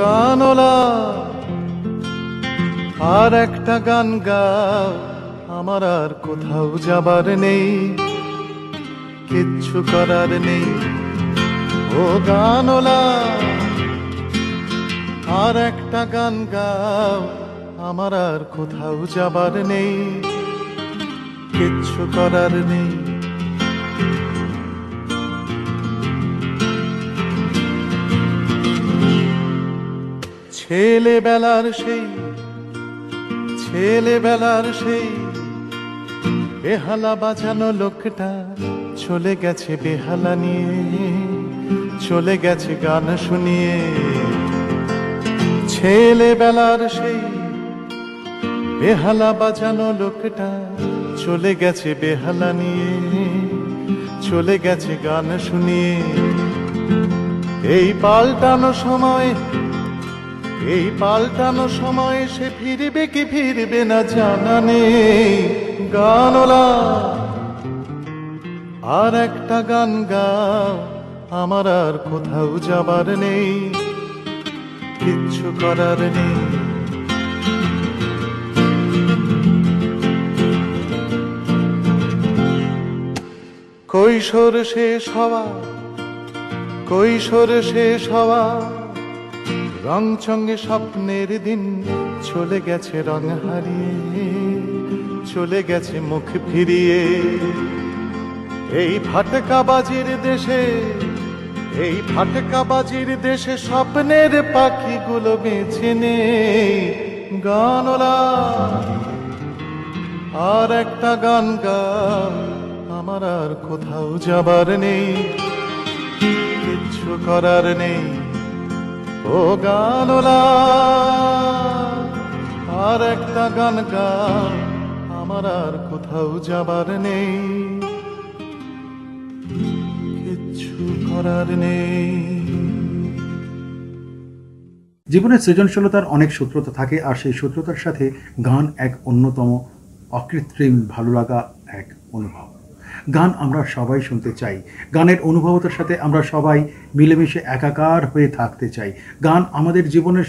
গানলা আর একটা গান গাও, আমার আর কোথাও যাবার নেই, কিচ্ছু করার নেই। ও গানলা আর একটা গান গাও, আমার আর কোথাও যাবার নেই, কিচ্ছু করার নেই। ছেলেবেলার সেই বেহালা বাজানো লোকটা চলে গেছে বেহালা নিয়ে, চলে গেছে গান শুনিয়ে। ছেলেবেলার সেই বেহালা বাজানো লোকটা চলে গেছে বেহালা নিয়ে, চলে গেছে গান শুনিয়ে। এই পাল্টানো সময় সে ফিরবে কি ফিরবে না জানা নেই। গানলা আর একটা গান গাও, আমার আর কোথাও যাবার নেই, কিচ্ছু করার নেই। কৈশোর শেষ হওয়া রংচঙ্গে স্বপ্নের দিন চলে গেছে রং হারিয়ে, চলে গেছে মুখ ফিরিয়ে। এই ফাটকাবাজির দেশে স্বপ্নের পাখিগুলো বেঁচে নেই। গানলা আর একটা গান গাও, আমার আর কোথাও যাবার নেই, কিচ্ছু করার নেই। ও গানলা আর একটা গান গাও, আমার আর কোথাও যাবার নেই, কিচ্ছু করার নেই। জীবনের সৃজনশীলতার অনেক সূত্রতা থাকে, আর সেই সূত্রতার সাথে গান এক অন্যতম অকৃত্রিম ভালো লাগা, এক অনুভব। গান আমরা সবাই শুনতে চাই, গানের অনুভবতার সাথে আমরা সবাই মিলেমিশে একাকার হয়ে থাকতে চাই। গান আমাদের জীবনের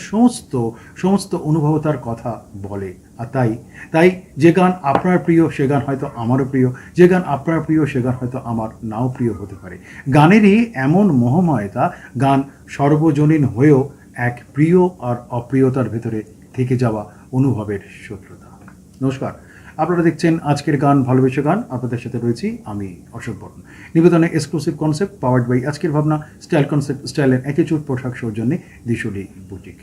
সমস্ত অনুভবতার কথা বলে। আর তাই যে গান আপনার প্রিয় সে গান হয়তো আমারও প্রিয়, যে গান আপনার প্রিয় সে গান হয়তো আমার নাও প্রিয় হতে পারে। গানেরই এমন মোহময়তা, গান সর্বজনীন হয়েও এক প্রিয় আর অপ্রিয়তার ভেতরে থেকে যাওয়া অনুভবের শত্রুতা। নমস্কার, আপনারা দেখছেন আজকের গান ভালোবেসে গান। আপনাদের সাথে রয়েছি আমি অশোক বর্মন। নিবেদনে এক্সক্লুসিভ কনসেপ্ট পাওয়ার্ড বাই আজকের ভাবনা, স্টাইল কনসেপ্ট, স্টাইলের একেচুট পোশাক সৌজন্যে দিশুলি বুটিক।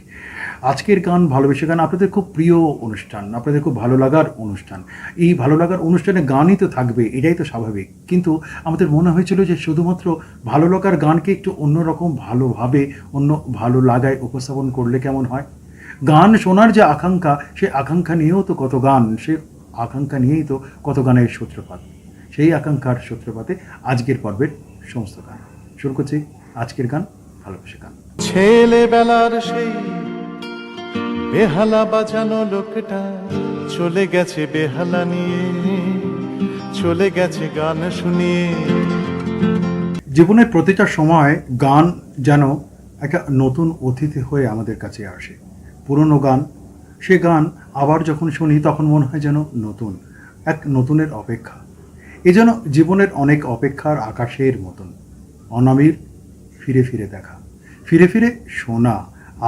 আজকের গান ভালোবেসে গান আপনাদের খুব প্রিয় অনুষ্ঠান, আপনাদের খুব ভালো লাগার অনুষ্ঠান। এই ভালো লাগার অনুষ্ঠানে গানই তো থাকবে, এটাই তো স্বাভাবিক। কিন্তু আমাদের মনে হয়েছিল যে শুধুমাত্র ভালো লাগার গানকে একটু অন্যরকম ভালোভাবে, অন্য ভালো লাগায় উপস্থাপন করলে কেমন হয়। গান শোনার যে আকাঙ্ক্ষা, সে আকাঙ্ক্ষা নিয়েও তো কত গান, সে আকাঙ্ক্ষা নিয়েই তো কত গানের সূত্রপাত। সেই আকাঙ্ক্ষার সূত্রপাতে আজকের পর্বের সমস্ত গান শুরু করছি। আজকের গান ভালোবেসে গান। ছেলেবেলার সেই বেহালা বাজানো লোকটা চলে গেছে বেহালা নিয়ে, চলে গেছে গান শুনিয়ে। জীবনের প্রতিটা সময় গান যেন একটা নতুন অতিথি হয়ে আমাদের কাছে আসে। পুরনো গান, সে গান আবার যখন শুনি তখন মনে হয় যেন নতুন, এক নতুনের অপেক্ষা। এ যেন জীবনের অনেক অপেক্ষার আকাশের মতন, অনামির ফিরে ফিরে দেখা, ফিরে ফিরে শোনা,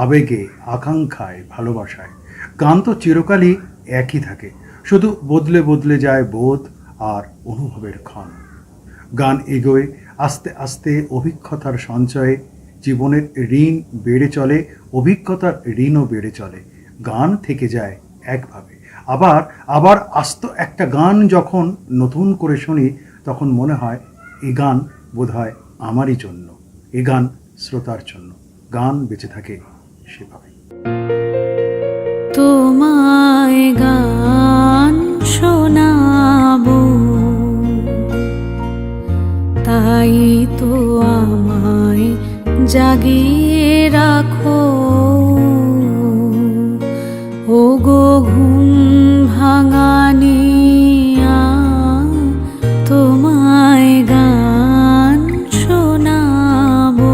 আবেগে, আকাঙ্ক্ষায়, ভালোবাসায়। গান তো চিরকালই একই থাকে, শুধু বদলে বদলে যায় বোধ আর অনুভবের ক্ষণ। গান এগোয় আস্তে আস্তে অভিজ্ঞতার সঞ্চয়ে, জীবনের ঋণ বেড়ে চলে, অভিজ্ঞতার ঋণও বেড়ে চলে। গান থেকে যায় একভাবে, আবার আস্ত একটা গান যখন নতুন করে শুনি তখন মনে হয় এই গান বোধহয় আমারই জন্য, এই গান শ্রোতার জন্য। গান বেঁচে থাকে সেভাবে। তোমায় গান শোনাবো, তাই তো আমায় জাগিয়ে রাখো। ও গো ঘুম ভাঙানিয়া, তোমায় গান শোনাবো।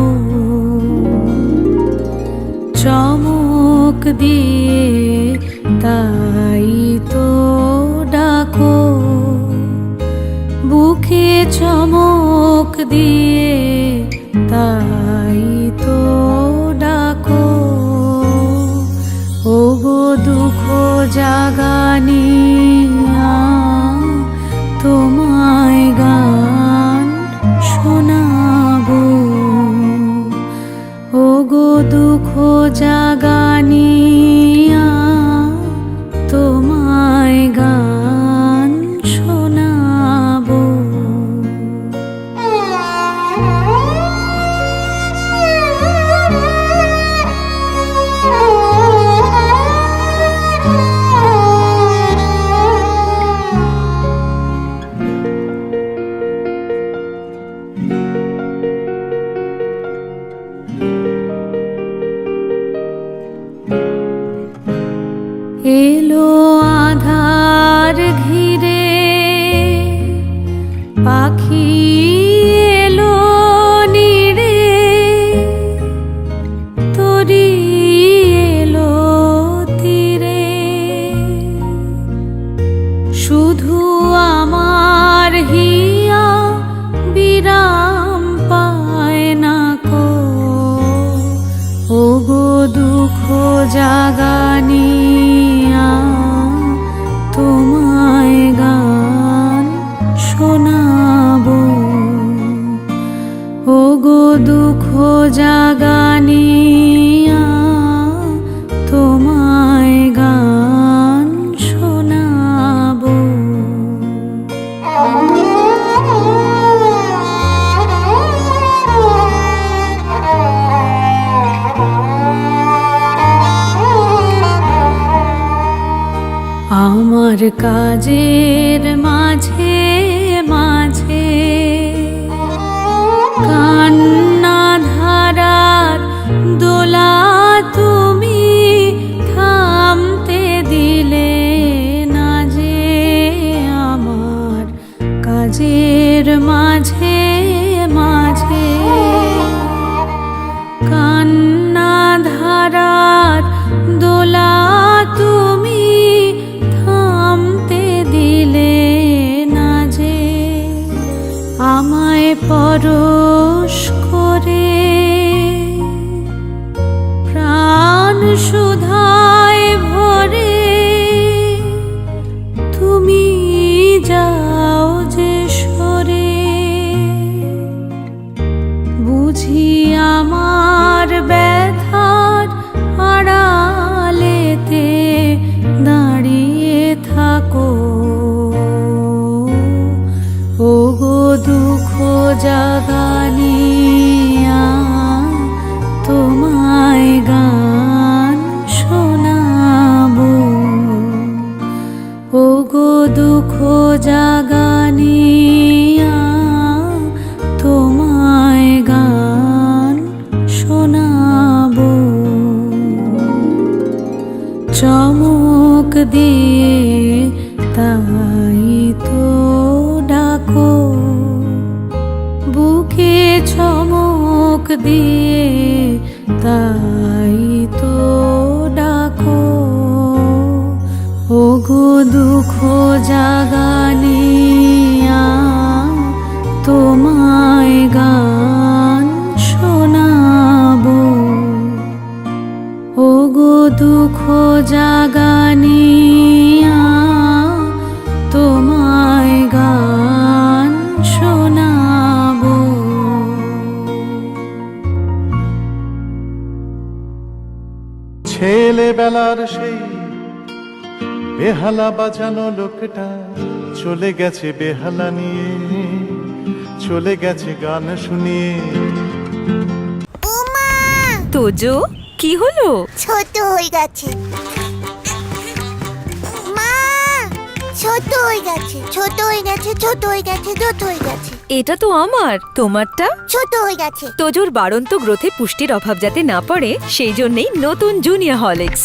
চমক দিয়ে তাই তো ডাকো, ওগো দুঃখ জাগানিয়া তোমায় গান শোনাবো, ওগো দুঃখ জাগানিয়া তোমায় গান শোনাবো। এলো আধার ঘিরে পাখি এলো নিড়ে, তরি এলো তীরে, শুধু আমার হিয়া বিরাম পায় না কো, ওগো দুঃখ জাগানিয়া তোমায় গান শোনাবো, ওগো দুঃখ জাগানিয়া তোমায় গান শোনাবো। আমার কাজের মাঝে মাঝে কান্না ধারার দোলা তুমি থামতে দিলে না যে, আমার কাজের মাঝে মাঝে কান্না ধারার দোলা তুমি থামতে দিলে না যে, আমায় পরশ করে প্রাণ সুধায় ভরে তুমি যাও যে সরে, বুঝি আমার ব্যথার আড়ালেতে দাঁড়িয়ে থাকো, ওগো দুঃখ জাগানিয়া তোমায় গান শোনাবো, ওগো দুঃখ জাগানিয়া তোমায় গান শোনাবো। চমক দিয়ে তাই তো ডাকো, বুকে চমক দিয়ে তাই তো ডাকো, ওগো দুঃখ জাগানিয়া তোমায় গান শোনাবো, ওগো দুঃখ জাগানিয়া তোমায় গান শোনাবো। ছেলেবেলার সেই বেহালা বাজানো লোকটা চলে গেছে বেহালা নিয়ে, চলে গেছে গান শুনিয়ে। তোজো কি হলো? ছোট হয়ে গেছে মা, ছোট হয়ে গেছে, ছোট হয়ে গেছে, ছোট হয়ে গেছে, ছোট হয়ে গেছে। এটা তো আমার, তোমারটা? ছোট হয়ে গেছে। তোজোর বাড়ন্ত গ্রোথে পুষ্টির অভাব যাতে না পড়ে সেই জন্যই নতুন জুনিয়র হরলিক্স।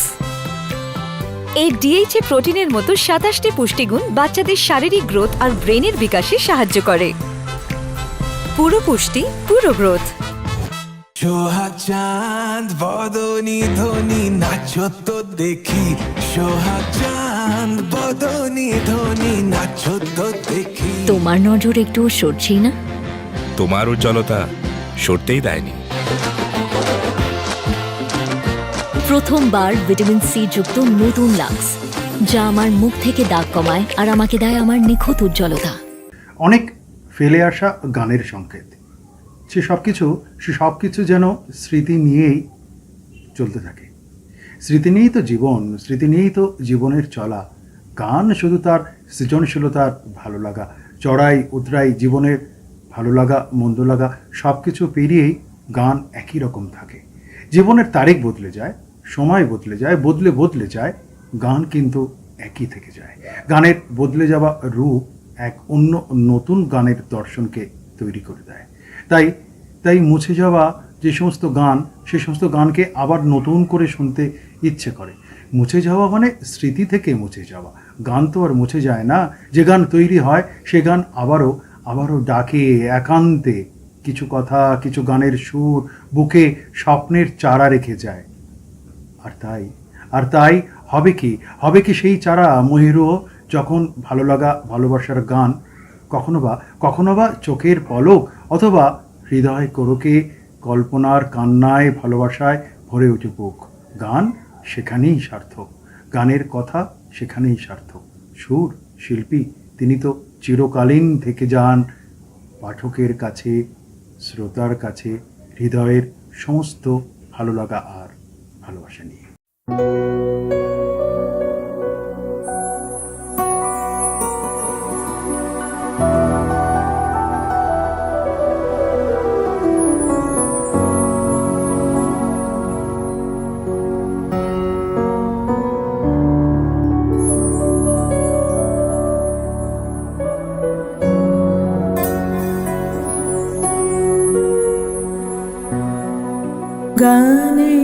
এই ডিএইচএ প্রোটিনের মতো 27টি পুষ্টিগুণ বাচ্চাদের শারীরিক গ্রোথ আর ব্রেনের বিকাশে সাহায্য করে। পুরো পুষ্টি, পুরো গ্রোথ। সোহাগ চাঁদ বদনি ধ্বনি নাচো তো দেখি, সোহাগ চাঁদ বদনি ধ্বনি নাচো তো দেখি। তোমার নজর একটুও সরছেই না। তোমার উজ্জ্বলতা সরতেই দেয়নি। প্রথমবার ভিটামিন সি যুক্ত নতুন লাক্স, যা আমার মুখ থেকে দাগ কমায় আর আমাকে দেয় আমার নিখুঁত উজ্জ্বলতা। অনেক ফেলে আসা গানের সংকেত, সে সব কিছু যেন স্মৃতি নিয়েই চলতে থাকে। স্মৃতি নিয়েই তো জীবন, স্মৃতি নিয়েই তো জীবনের চলা। গান শুধু তার সৃজনশীলতার ভালো লাগা, চড়াই উতরাই জীবনের ভালো লাগা মন্দ লাগা সব কিছু পেরিয়েই গান একই রকম থাকে। জীবনের তারিখ বদলে যায়, সময় বদলে যায়, বদলে যায়, গান কিন্তু একই থেকে যায়। গানের বদলে যাওয়া রূপ এক অন্য নতুন গানের দর্শনকে তৈরি করে দেয়। তাই মুছে যাওয়া যে সমস্ত গান, সে সমস্ত গানকে আবার নতুন করে শুনতে ইচ্ছে করে। মুছে যাওয়া মানে স্মৃতি থেকে মুছে যাওয়া। গান তো আর মুছে যায় না। যে গান তৈরি হয় সে গান আবারও ডাকে একান্তে। কিছু কথা, কিছু গানের সুর বুকে স্বপ্নের চারা রেখে যায়। আর তাই হবে কি সেই চারা মহিরও যখন ভালো লাগা ভালোবাসার গান কখনো বা চোখের পলক অথবা হৃদয় কোরকে কল্পনার কান্নায় ভালোবাসায় ভরে উঠে বুক। গান সেখানেই সার্থক, গানের কথা সেখানেই সার্থক। সুর শিল্পী তিনি তো চিরকালীন থেকে যান পাঠকের কাছে, শ্রোতার কাছে হৃদয়ের সমস্ত ভালো লাগা আর ভালোবাসা নিয়ে। গানে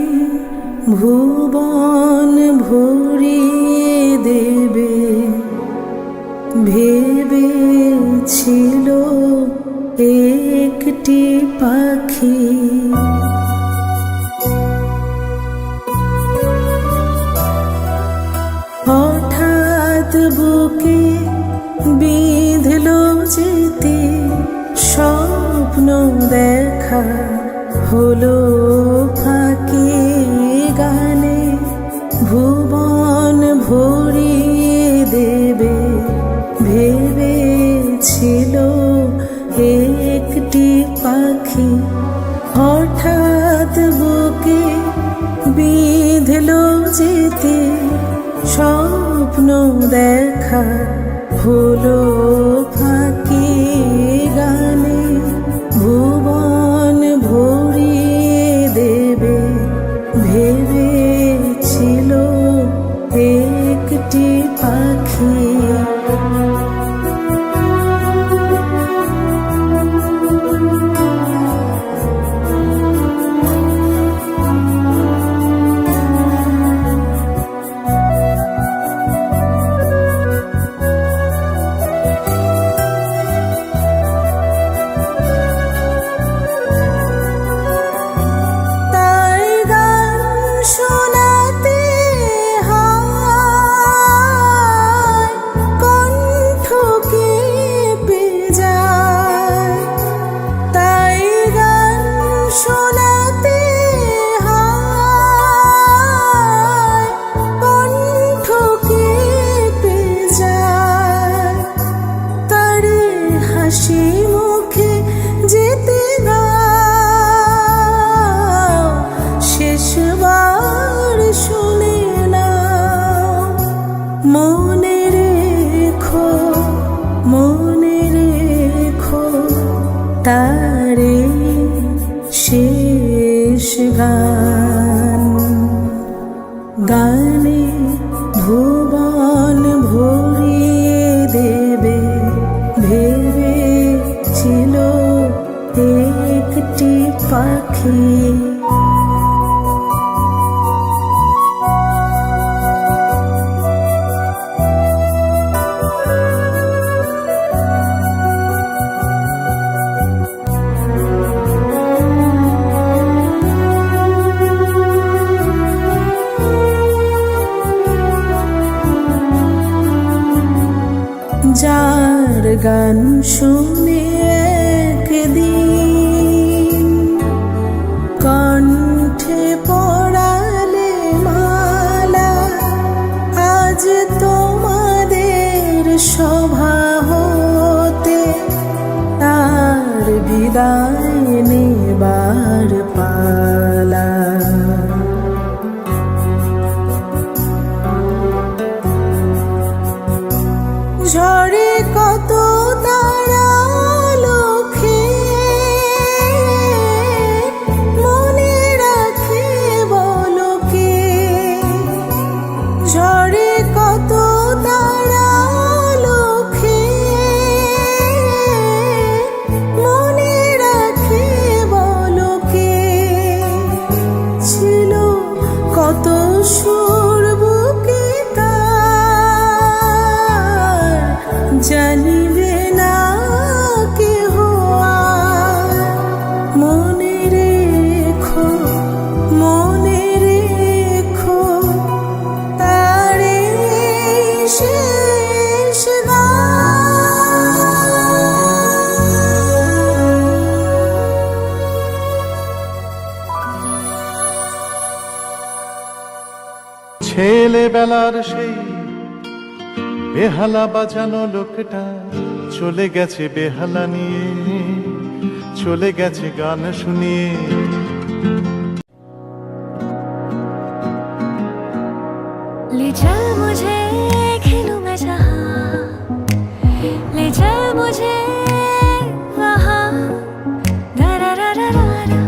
ভুবন ভরিয়ে দেবে ভেবেছিল একটি পাখি, হঠাৎ বুকে বিঁধল যেতে স্বপ্ন দেখা হলো ফাঁকি। গানে ভুবন ভরিয়ে দেবে ভেবেছিল একটি পাখি, হঠাৎ বুকে বিঁধল যেতে স্বপ্ন দেখা হলো ফাঁকি। গানে ভুবন ভরিয়ে দেবে ভেবেছিল একটি পাখি। তারে শেষ গান। গানে ভুবন ভরিয়ে দেবে ভেবেছিল একটি পাখি। যার গান শুনে একদিন কণ্ঠে পড়ালে মালা, আজ তোমাদের সভা হতে তার বিদায় নেবার পালা। ঝড়ে কত তারা লোকে মনে রাখে বলো কে, ঝড়ে কত তারা লোকে মনে রাখে বলো কে, ছিল কত সুর বুকে তার, জানিবে না কেহ আর। মনে রেখো, মনে রেখো তারে শেষ ছেলেবেলার সেই বেহালা বাজানো লোকটা চলে গেছে বেহালা নিয়ে, চলে গেছে গান শুনিয়ে। ले चल मुझे खेलूं मैं जहाँ, ले चल मुझे वहाँ, दरारारारा,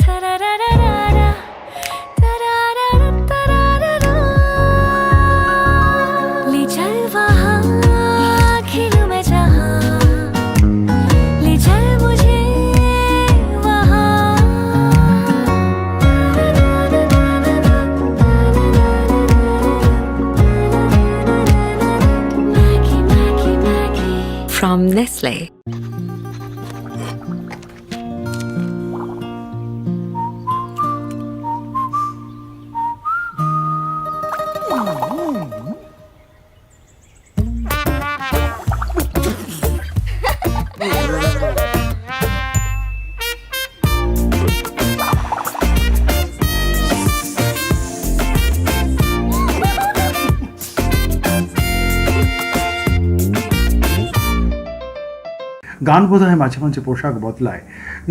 तरारारारा, तरारारारा। ले चल वहाँ खेलूं मैं जहाँ, ले चल मुझे वहाँ। From Nestle. গান বোধহয় মাঝে মাঝে পোশাক বদলায়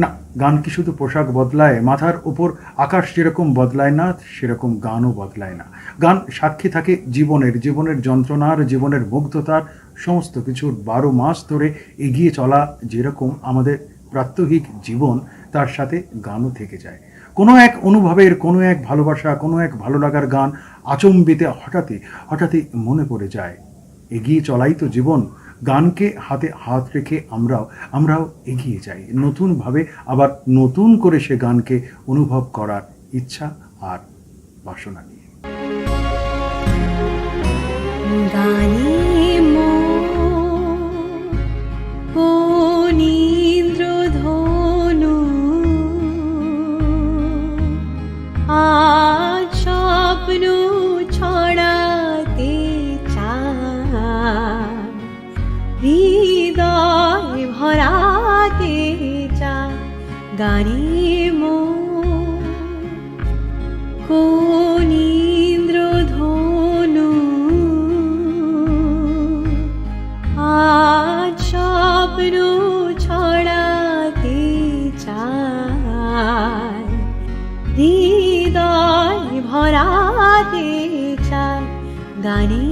না, গান কি শুধু পোশাক বদলায়? মাথার উপর আকাশ যেরকম বদলায় না, সেরকম গানও বদলায় না। গান সাক্ষী থাকে জীবনের, জীবনের যন্ত্রণার, জীবনের মুগ্ধতার, সমস্ত কিছুর। 12 মাস ধরে এগিয়ে চলা যেরকম আমাদের প্রাত্যহিক জীবন, তার সাথে গানও থেকে যায়। কোনো এক অনুভবের, কোনো এক ভালোবাসা, কোনো এক ভালো লাগার গান আচম্বিতে হঠাৎই মনে পড়ে যায়। এগিয়ে চলাই তো জীবন। গানকে হাতে হাত রেখে আমরাও এগিয়ে যাই নতুনভাবে, আবার নতুন করে সে গানকে অনুভব করার ইচ্ছা আর বাসনা নিয়ে। গানে ইন্দ্রধনু আজ স্বপ্ন ছড়াতে চায়, হৃদয় ভরাতে চায় গানে কোন ইন্দ্রধনু আজ স্বপ্ন ছড়াতে চায়, হৃদয় ভরাতে চায় গানে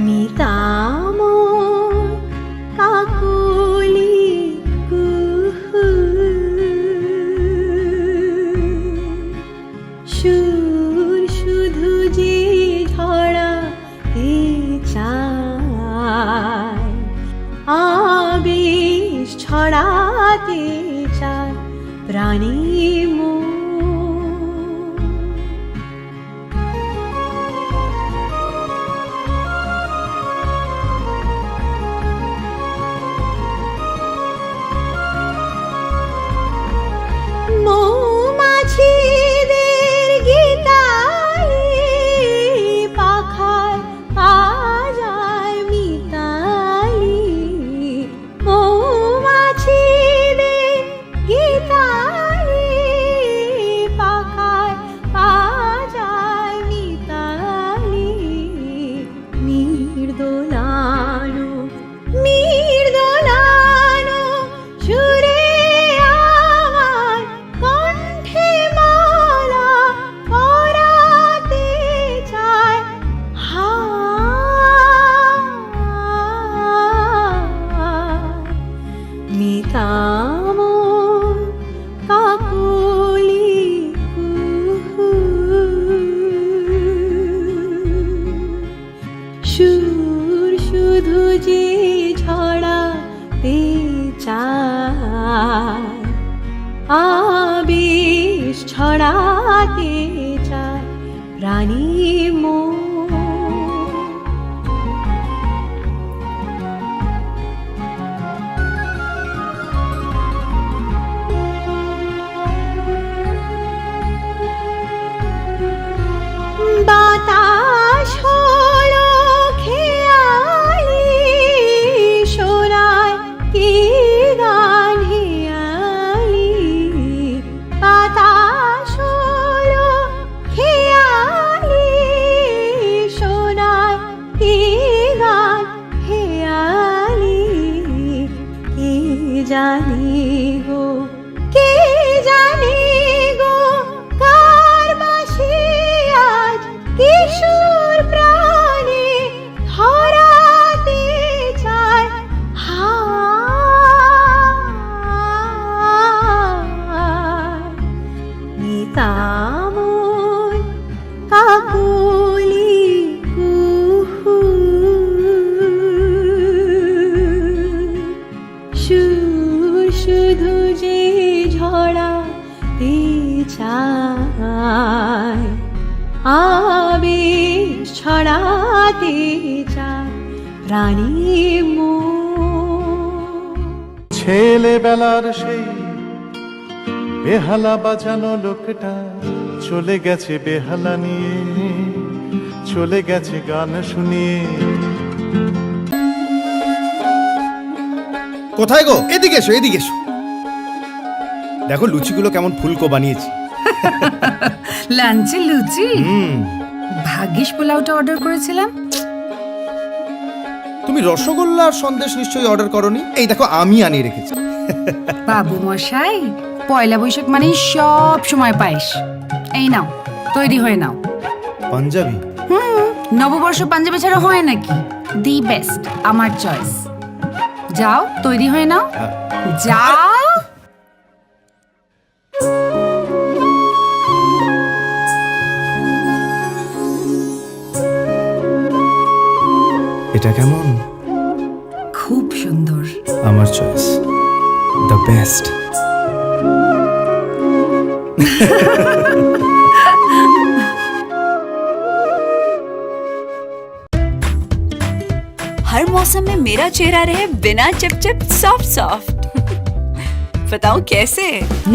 নিতাম কাকলি কুহু, সুর শুধু যে ঝরাতে চায়, আবেশ ছড়াতে চায় প্রাণী মৌমাছি প্রাণী মন বাতাস হলো খেয়ালি শোনায় কি গান হেয়ালি বাতাস হলো খেয়ালি শোনায় কি গান হেয়ালি কে জানি গো কে জানি গো কার বাঁশি আজ কিশোর প্রাণে ধরাতে চায় নিতামন কাকলি কুহু সুর শুধু যে ঝড়াতে চায় আবেশ ছড়াতে চায় প্রাণী মন ছেলেবেলার সেই বেহালা বাজানো লোকটা চলে গেছে বেহালা নিয়ে, চলে গেছে গান শুনিয়ে। কোথায় গো? এদিকে এসো, এদিকে এসো। দেখো লুচিগুলো কেমন ফুলকো বানিয়েছি। লাঞ্চে লুচি? ভাগ্যিস পোলাওটা অর্ডার করেছিলাম। তুমি রসগোল্লা আর সন্দেশ নিশ্চয়ই অর্ডার করনি। এই দেখো আমি আনিয়ে রেখেছি। বাবু মশাই, পয়লা বৈশাখ মানে সব সময় পায়েস। এই নাও, তৈরি হয়ে নাও। পাঞ্জাবি? নববর্ষ পাঞ্জাবি ছাড়া হয় নাকি? দি বেস্ট, আমার চয়েস। যাও, তৈরি হয়ে নাও। যাও। এটা কেমন? খুব সুন্দর। আমার চয়েস, দ্য বেস্ট। हर मौसम में मेरा चेहरा रहे बिना चिपचिप सॉफ्ट सॉफ्ट बताओ कैसे?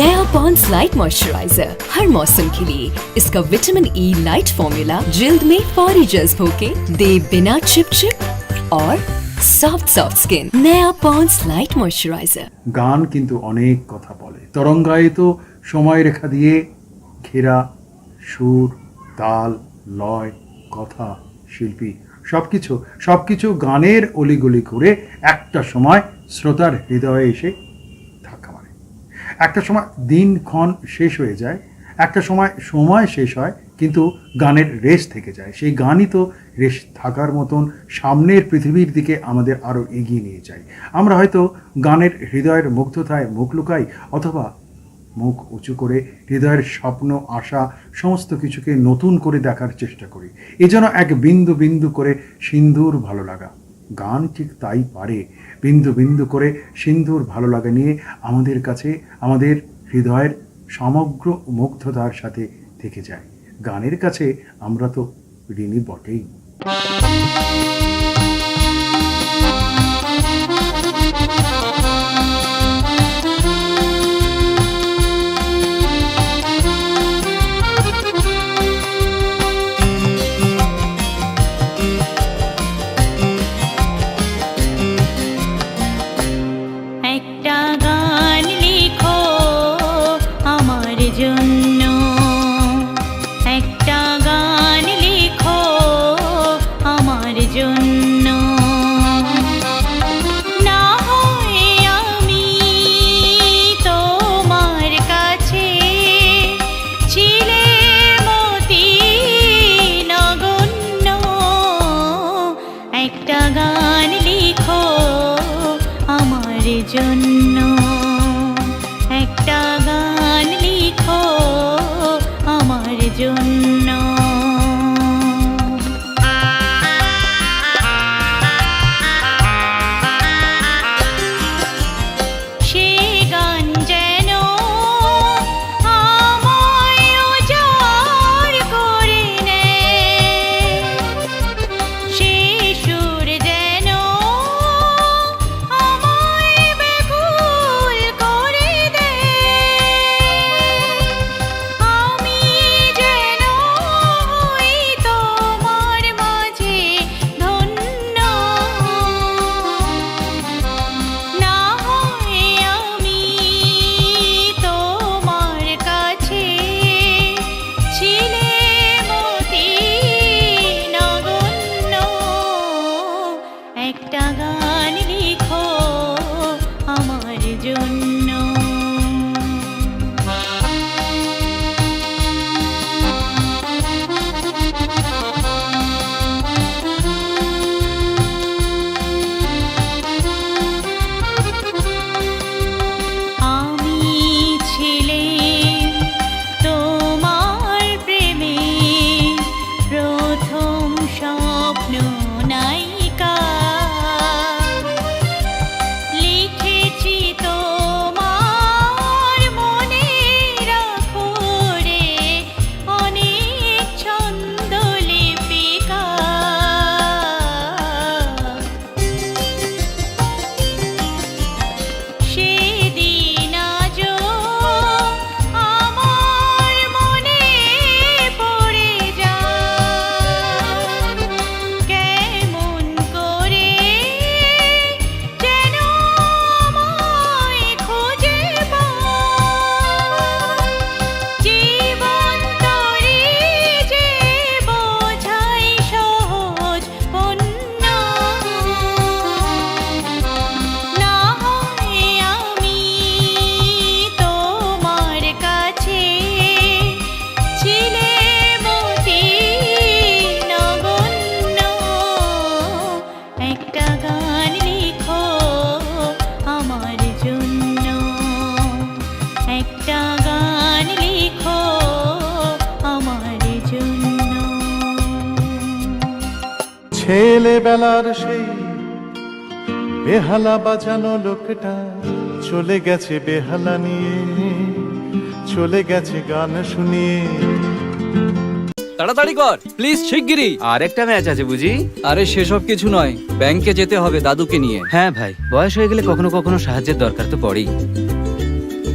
नया पॉन्ड्स लाइट मॉइस्चराइजर हर मौसम के लिए। इसका विटामिन ई लाइट फॉर्मूला जिल्द में फौरी जज्ब होके दे बिना चिपचिप और সফট সফট স্কিন। নয়া পন্ডস লাইট ময়শ্চারাইজার। গান কিন্তু অনেক কথা বলে, তরঙ্গায়িত সময়রেখা দিয়ে ঘেরা, সুর, তাল, লয়, কথা, শিল্পী সবকিছু গানের অলিগলি করে একটা সময় শ্রোতার হৃদয়ে এসে ধাক্কা মারে। একটা সময় দিনক্ষণ শেষ হয়ে যায়, একটা সময় শেষ হয়, কিন্তু গানের রেশ থেকে যায়। সেই গানই তো রেশ থাকার মতন সামনের পৃথিবীর দিকে আমাদের আরও এগিয়ে নিয়ে যায়। আমরা হয়তো গানের হৃদয়ের মুগ্ধতায় মুখ লুকাই, অথবা মুখ উঁচু করে হৃদয়ের স্বপ্ন, আশা সমস্ত কিছুকে নতুন করে দেখার চেষ্টা করি। এজন্য এক বিন্দু বিন্দু করে সিন্দুর ভালো লাগা। গান ঠিক তাই পারে, বিন্দু বিন্দু করে সিন্দুর ভালো লাগা নিয়ে আমাদের কাছে আমাদের হৃদয়ের সমগ্র মুগ্ধতার সাথে থেকে যায়। গানের কাছে আমরা তো ঋণী বটেই। একটা গান লিখো আমার জন্য, একটা গান লিখো আমার জন্য। ছেলেবেলার সেই বেহালা বাজানো লোকটা চলে গেছে বেহালা নিয়ে, চলে গেছে গান শুনিয়ে। তাড়াতাড়ি কর প্লিজ, শিগগিরই। আর একটা ম্যাচ আছে বুঝি? আরে সেসব কিছু নয়, ব্যাংকে যেতে হবে দাদুকে নিয়ে। হ্যাঁ ভাই, বয়স হয়ে গেলে কখনো কখনো সাহায্যের দরকার তো পড়েই।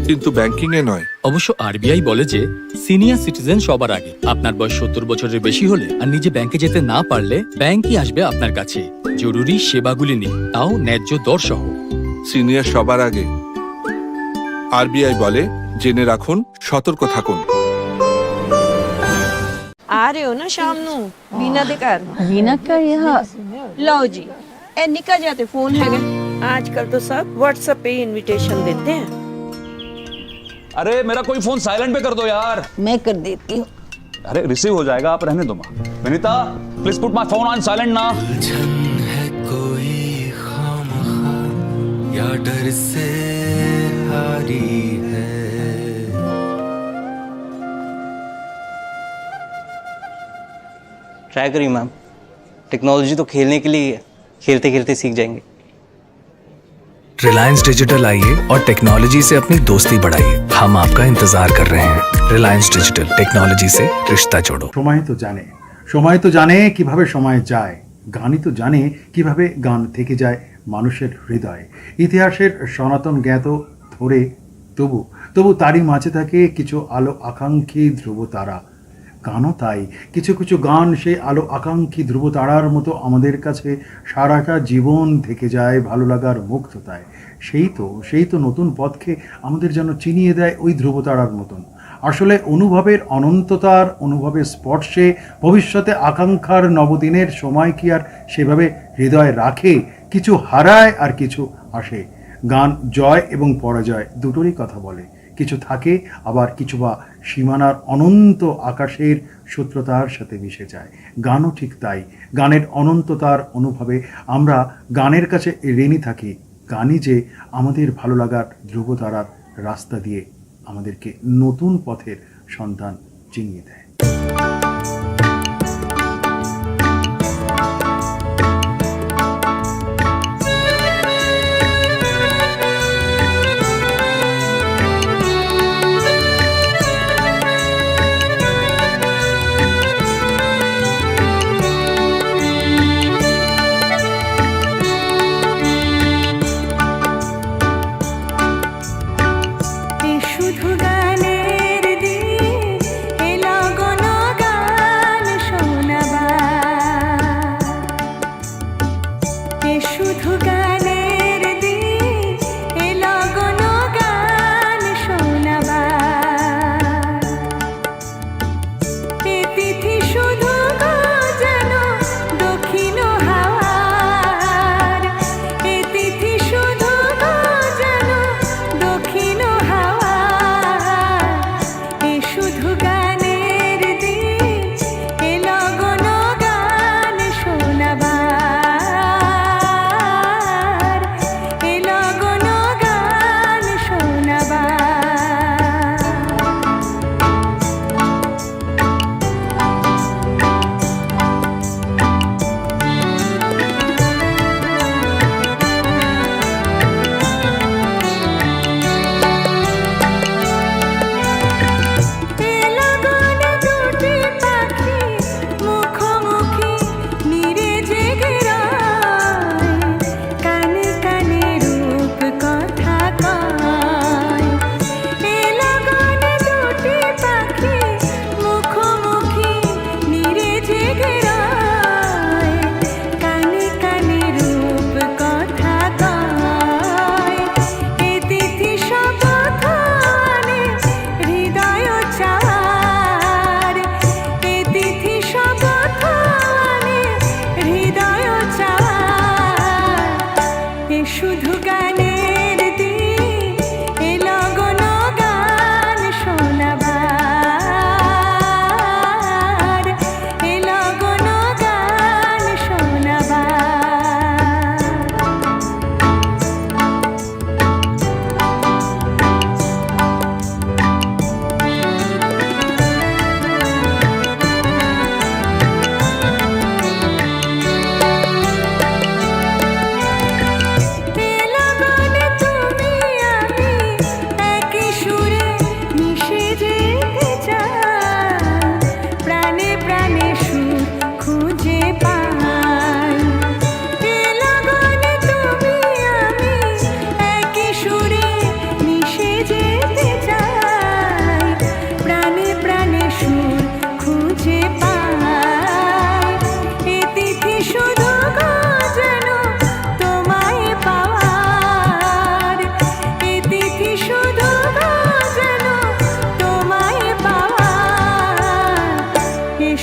কিন্তু ব্যাংকিং এ নয়। অবশ্য আরবিআই বলে যে সিনিয়র সিটিজেন সবার আগে। আপনার বয়স 70 বছরের বেশি হলে আর নিজে ব্যাংকে যেতে না পারলে ব্যাংকই আসবে আপনার কাছে জরুরি সেবাগুলি নিয়ে, তাও ন্যায্য দর সহ। সিনিয়র সবার আগে। আরবিআই বলে জেনে রাখুন, সতর্ক থাকুন। ਆ ਰਹੇ ਹੋ ਨਾ ਸ਼ਾਮ ਨੂੰ ਬੀਨਾ ਦੇ ਘਰ? रीना का यहाँ ਲਓ ਜੀ, ਇਹ ਨਿੱਕਾ ਜਿਹਾ ਤੇ ਫੋਨ ਹੈਗਾ। आज कल तो सब व्हाट्सएप पे ही इनविटेशन देते हैं। अरे मेरा कोई फोन साइलेंट पे कर दो यार। मैं कर देती हूँ। अरे रिसीव हो जाएगा, आप रहने दो माँ। Vinita please put my phone on silent ना। उलझन है कोई खामखा या डर से हारी है। ट्राई करिए मैम, टेक्नोलॉजी तो खेलने के लिए है, खेलते खेलते सीख जाएंगे। रिलायंस डिजिटल आइए और टेक्नोलॉजी से अपनी दोस्ती बढ़ाइए। हम आपका इंतजार कर रहे हैं। रिलायंस डिजिटल, टेक्नोलॉजी से रिश्ता जोड़ो। সময় তো জানে কিভাবে সময় যায়, গানই তো জানে কিভাবে গান থেকে যায় মানুষের হৃদয়ে। ইতিহাসের সনাতন জ্ঞাত ধরে তবু তারই মাঝে থাকে কিছু আলো আকাঙ্ক্ষী ধ্রুব তারা। গানও তাই, কিছু কিছু গান সেই আলো আকাঙ্ক্ষী ধ্রুব তারার মতো আমাদের কাছে সারাটা জীবন থেকে যায় ভালো লাগার মুগ্ধতায়। সেই তো নতুন পথকে আমাদের যেন চিনিয়ে দেয় ওই ধ্রুব তারার মতন। আসলে অনুভবের অনন্ততার, অনুভবের স্পর্শে ভবিষ্যতে আকাঙ্ক্ষার নবদিনের সময় কি আর সেভাবে হৃদয় রাখে? কিছু হারায় আর কিছু আসে। গান জয় এবং পরাজয় দুটোরই কথা বলে। কিছু থাকে, আবার কিছু বা সীমানার অনন্ত আকাশের সূত্রতার সাথে মিশে যায়। গানও ঠিক তাই, গানের অনন্ততার অনুভবে আমরা গানের কাছে ঋণী থাকি। গানই যে আমাদের ভালো লাগার ধ্রুবতারার রাস্তা দিয়ে আমাদেরকে নতুন পথের সন্ধান চিনিয়ে দেয়। শুধু গানের দিন এ লগন গান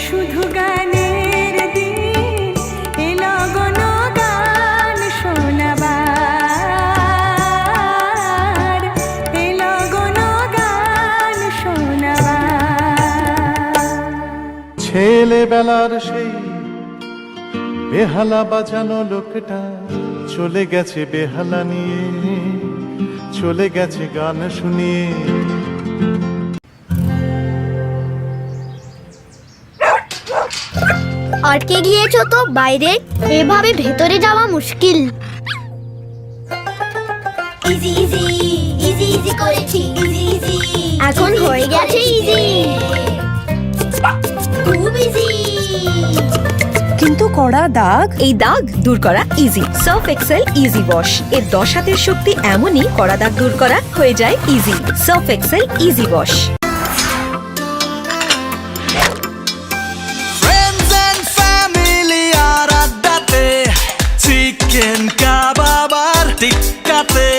শুধু গানের দিন এলো গণ গান শোনাবার, এলো গণ গান শোনাবার। ছেলেবেলার সেই বেহালা বাজানো লোকটা চলে গেছে বেহালা নিয়ে, চলে গেছে গান শুনিয়ে। আটকে গিয়েছো তো বাইরে, এভাবে ভেতরে যাওয়া মুশকিল। ইজি ইজি ইজি ইজি করেছি, ইজি ইজি এখন হয়ে গেছে ইজি, খুব ইজি। কিন্তু কড়া দাগ, এই দাগ দূর করা easy. Surf Excel easy wash এর 10 হাতের শক্তি এমনই, কড়া দাগ দূর করা হয়ে যায় easy. Surf Excel easy wash. Friends and family আর আড্ডাতে, চিকেন কাবাব আর টিক্কাতে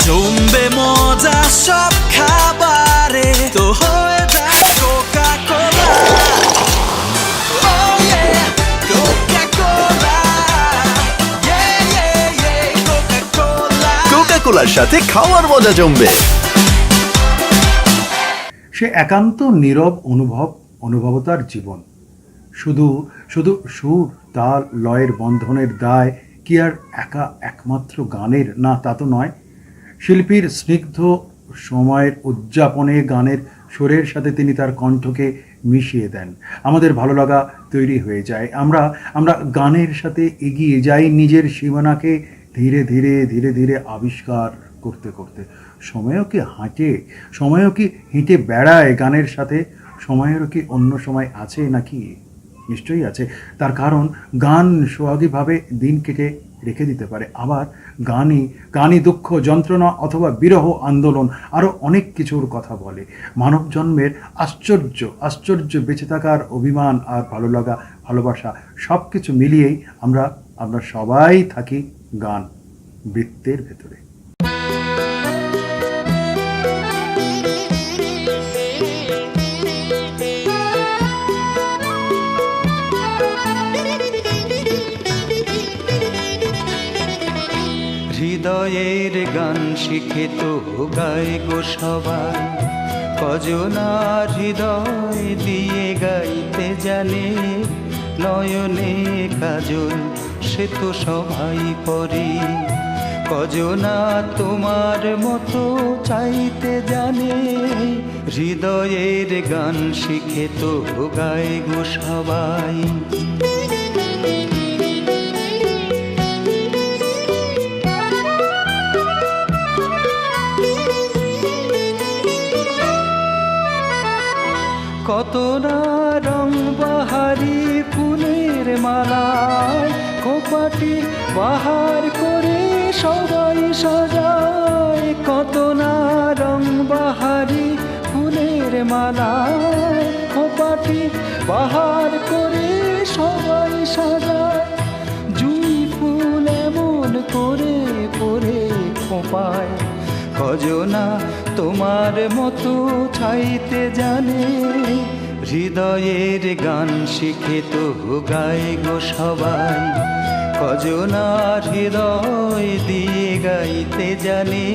জমবে মজা সব খাবারে, তো হয়ে যায় কোকা কোলা। কোকা কোলার সাথে খাওয়ার মজা জমবে। সে একান্ত নীরব অনুভবতার জীবন। শুধু শুধু সুর তাল লয়ের বন্ধনের দায় কি আর একমাত্র গানের? না, তা তো নয়। শিল্পীর স্নিগ্ধ সময়ের উদযাপনে গানের সুরের সাথে তিনি তার কণ্ঠকে মিশিয়ে দেন। আমাদের ভালো লাগা তৈরি হয়ে যায়। আমরা গানের সাথে এগিয়ে যাই নিজের সীমানাকে ধীরে ধীরে ধীরে ধীরে আবিষ্কার করতে করতে। সময়ও কি হেঁটে বেড়ায় গানের সাথে? সময়েরও কি অন্য সময় আছে নাকি? নিশ্চয়ই আছে। তার কারণ গান সোহাগীভাবে দিন কেটে রেখে দিতে পারে। আবার গানই দুঃখ, যন্ত্রণা অথবা বিরহ, আন্দোলন আরও অনেক কিছুর কথা বলে। মানব জন্মের আশ্চর্য বেঁচে থাকার অভিমান আর ভালো লাগা, ভালোবাসা সব কিছু মিলিয়েই আমরা সবাই থাকি গান বৃত্তের ভেতরে। হৃদয়ের গান শিখে তো গায় গো সবাই, কজনার হৃদয় দিয়ে গাইতে জানে, নয়নে কাজল সে তো সবাই পরে, কজনা তোমার মতো চাইতে জানে, হৃদয়ের গান শিখে তো গায় গো সবাই। কত না রং বাহারি ফুলের মালায়, খোপাটি বাহার করে সবাই সাজায়, কত না রং বাহারি ফুলের মালায়, খোপাটি বাহার করে সবাই সাজায়, জুঁই ফুল এমন করে পরে খোপায়, কজনা তোমার মতো চাইতে জানে, হৃদয়ের গান শিখে তো গায় গো সবাই, কজনার হৃদয় দিয়ে গাইতে জানে,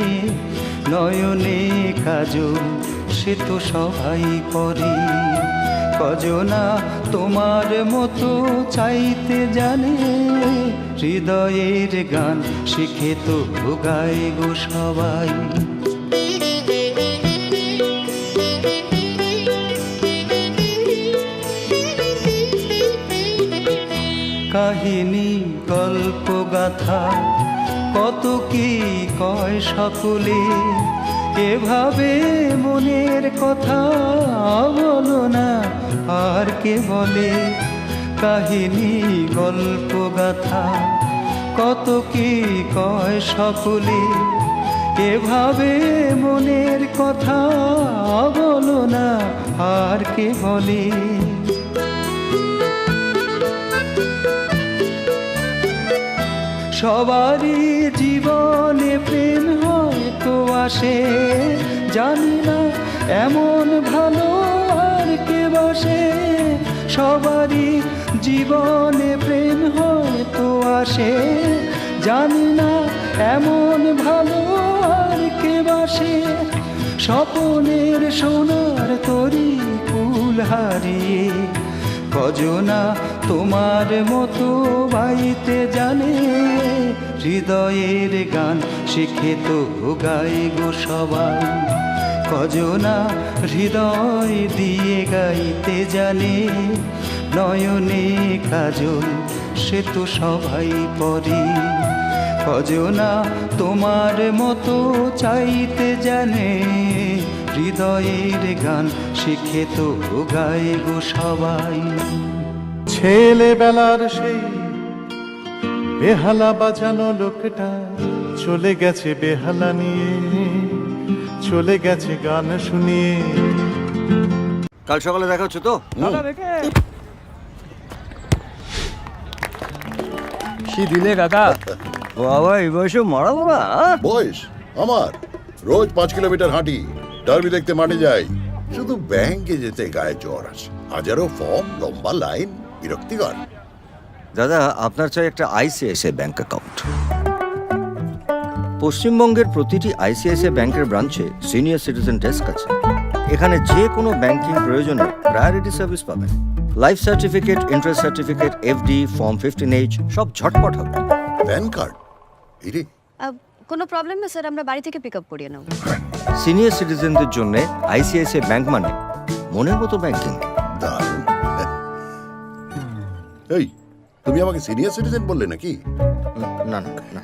নয়নে কাজল সে তো সবাই পরে, কজনা তোমার মতো চাইতে জানে, হৃদয়ের গান শিখে তো গায় গো সবাই। কাহিনী গল্প গাথা কত কি কয় সকলে, এভাবে মনের কথা বলো না আর কে বলে, কাহিনী গল্প গাথা কত কি কয় সকলে, এভাবে মনের কথা বলো না আর কে বলে। সবারই জীবনে প্রেম হয়তো আসে, জানি না এমন ভালো আর কে বসে, সবারই জীবনে প্রেম হয়তো আসে, জানি না এমন ভালো আর কে বাসে। স্বপনের সোনার তরি ফুল হারিয়ে কজনা তোমার মতো বাইতে জানে। হৃদয়ের গান শিখে তো গায় গো সবাই, কজনা হৃদয় দিয়ে গাইতে জানে। নয়নে কাজল সে তো সবাই পরে, কজনা তোমার মতো চাইতে জানে। হৃদয়ের গান শিখে তো গায় গো সবাই। ছেলেবেলার সেই বেহালা বাজানো লোকটা চলে গেছে বেহালা নিয়ে, চলে গেছে গান শুনিয়ে। কাল সকালে দেখা হচ্ছে তো? কি দিলে কাকা? বাবা এই বয়সে মারা বাবা। বয়স আমার রোজ 5 কিলোমিটার হাঁটি, ডার্বি দেখতে মাঠে যাই, শুধু ব্যাংকে যেতে গায়ে জ্বর আসে। হাজারো ফর্ম, লম্বা লাইন, বিরক্তিকর। দাদা আপনার চাই একটা আইসিআইসিআই ব্যাংক অ্যাকাউন্ট। পশ্চিমবঙ্গের প্রতিটি আইসিআইসিআই ব্যাংকের ব্রাঞ্চে সিনিয়র সিটিজেন ডেস্ক আছে। এখানে যে কোনো ব্যাংকিং প্রয়োজনে প্রায়োরিটি সার্ভিস পাবেন। Life certificate, interest certificate, FD, form 15H সব ঝটপট হবে। প্যান কার্ড এরে কোনো প্রবলেম না স্যার, আমরা বাড়ি থেকে পিক আপ করিয়ে নেব। সিনিয়র সিটিজেনদের জন্য আইসিআইসিআই ব্যাংক মানে মনের মতো ব্যাংকিং। দারুণ। এই তুমি আমাকে সিনিয়র সিটিজেন বললে নাকি? না না না।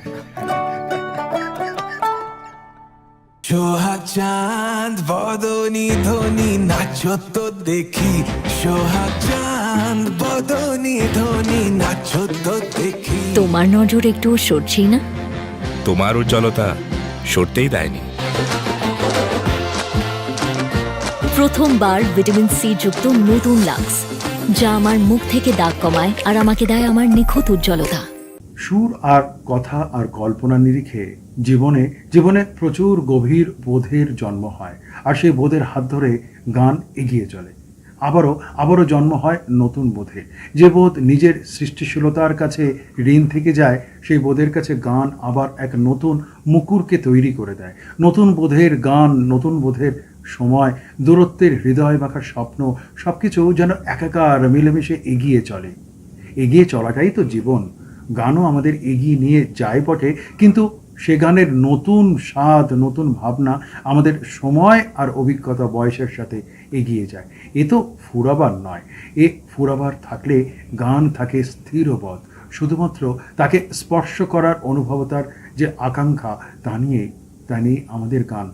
সোহাগ চাঁদ বদনি ধনি নাচো তো দেখি, সোহাগ চাঁদ বদনি ধনি নাচো তো দেখি। তোমার নজর একটু সরছেই না? তোমার উজ্জ্বলতা সরতেই দেয়নি। প্রথমবার ভিটামিন সি যুক্ত নতুন লাক্স, যা আমার মুখ থেকে দাগ কমায় আর আমাকে দেয় আমার নিখুঁত উজ্জ্বলতা। সুর আর কথা আর কল্পনা নিরিখে জীবনে জীবনে প্রচুর গভীর বোধের জন্ম হয়, আর সেই বোধের হাত ধরে গান এগিয়ে চলে। আবারও জন্ম হয় নতুন বোধে, যে বোধ নিজের সৃষ্টিশীলতার কাছে ঋণ থেকে যায়। সেই বোধের কাছে গান আবার এক নতুন মুকুরকে তৈরি করে দেয়। নতুন বোধের গান, নতুন বোধের সময়, দূরত্বের হৃদয় মাখার স্বপ্ন, সব কিছু যেন একাকার মিলেমিশে এগিয়ে চলে। এগিয়ে চলাটাই তো জীবন। গানও আমাদের এগিয়ে নিয়ে যায় বটে, কিন্তু সে গানের নতুন স্বাদ, নতুন ভাবনা আমাদের সময় আর অভিজ্ঞতা, বয়সের সাথে এগিয়ে যায়। এ তো ফুরাবার নয়। এ ফুরাবার থাকলে গান থাকে স্থিরবৎ, শুধুমাত্র তাকে স্পর্শ করার অনুভবতার যে আকাঙ্ক্ষা, তা নিয়ে আমাদের গান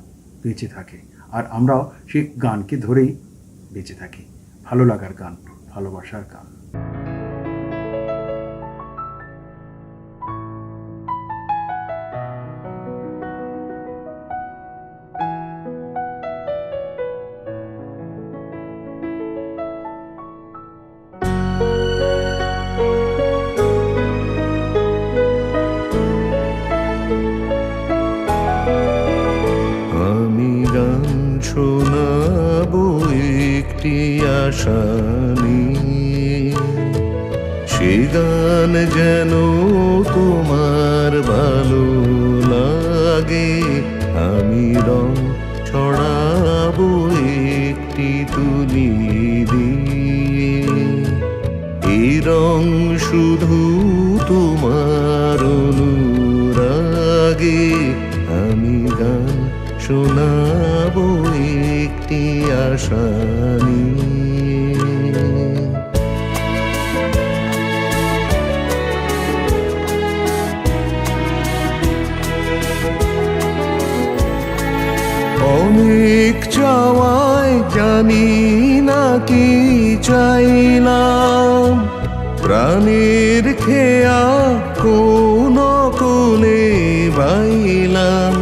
বেঁচে থাকে। আর আমরাও সেই গানকে ধরেই বেঁচে থাকি। ভালো লাগার গান, ভালোবাসার গান। শোনাবো একটি আশা নিয়ে, সে গান যেন তোমার ভালো লাগে। আমি রং ছড়াবো একটি তুলি দিয়ে, এই রং শুধু তোমার অনুরাগে। আমি গান শোনাবো একটি আশা নিয়ে। অনেক চাওয়ায় জানি না কি চাইলাম, প্রাণের খেয়া কোন কোলে বাইলাম।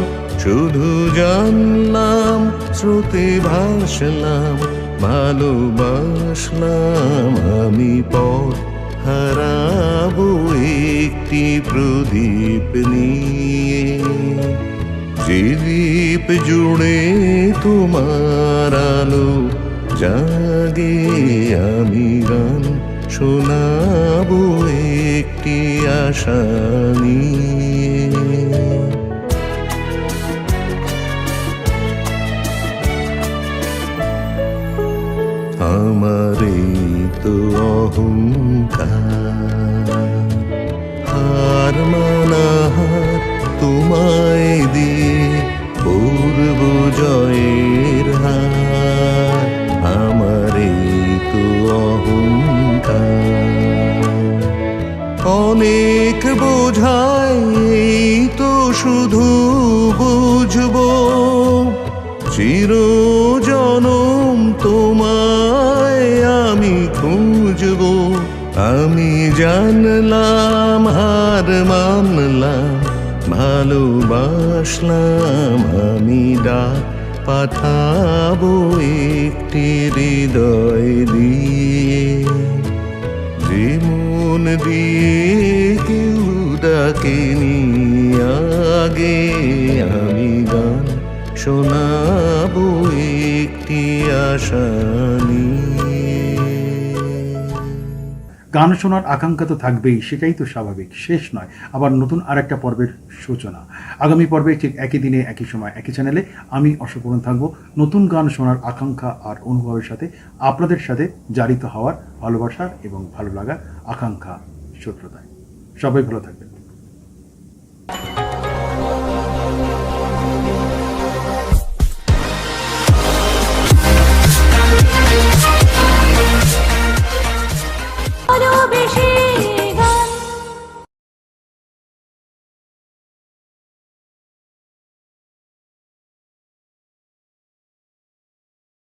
শুধু জানলাম, স্রোতে ভাসলাম, ভালোবাসলাম। আমি পথ হারাবো একটি প্রদীপ নিয়ে, যে দ্বীপ জুড়ে তোমার আলো জাগে আমি গান শোনাবো একটি আশা নিয়ে। আমার এই তো অহংকার, হার মানাহার তোমায় দিয়ে পূর্ব জয়ের হার। আমার এই তো অহংকার, অনেক বোঝায় এই তো শুধু বুঝবো চিরজনম তোমায় আমি খুঁজবো। আমি জানলাম হার মানলাম ভালোবাসলাম, আমি ডাক পাঠাবো একটি হৃদয় দিয়ে। যে মন দিয়ে কেউ ডাকেনি আগে, আমি গান শোনাবো একটি আশা নিয়ে। গান শোনার আকাঙ্ক্ষা তো থাকবেই, সেটাই তো স্বাভাবিক, শেষ নয়, আবার নতুন আরেকটা পর্বের সূচনা। আগামী পর্বে ঠিক একই দিনে একই সময় একই চ্যানেলে আমি অশোকরণ থাকবো নতুন গান শোনার আকাঙ্ক্ষা আর অনুভবের সাথে, আপনাদের সাথে জারিত হওয়ার ভালোবাসার এবং ভালো লাগার আকাঙ্ক্ষা সূত্রতায়। সবাই ভালো থাকবেন।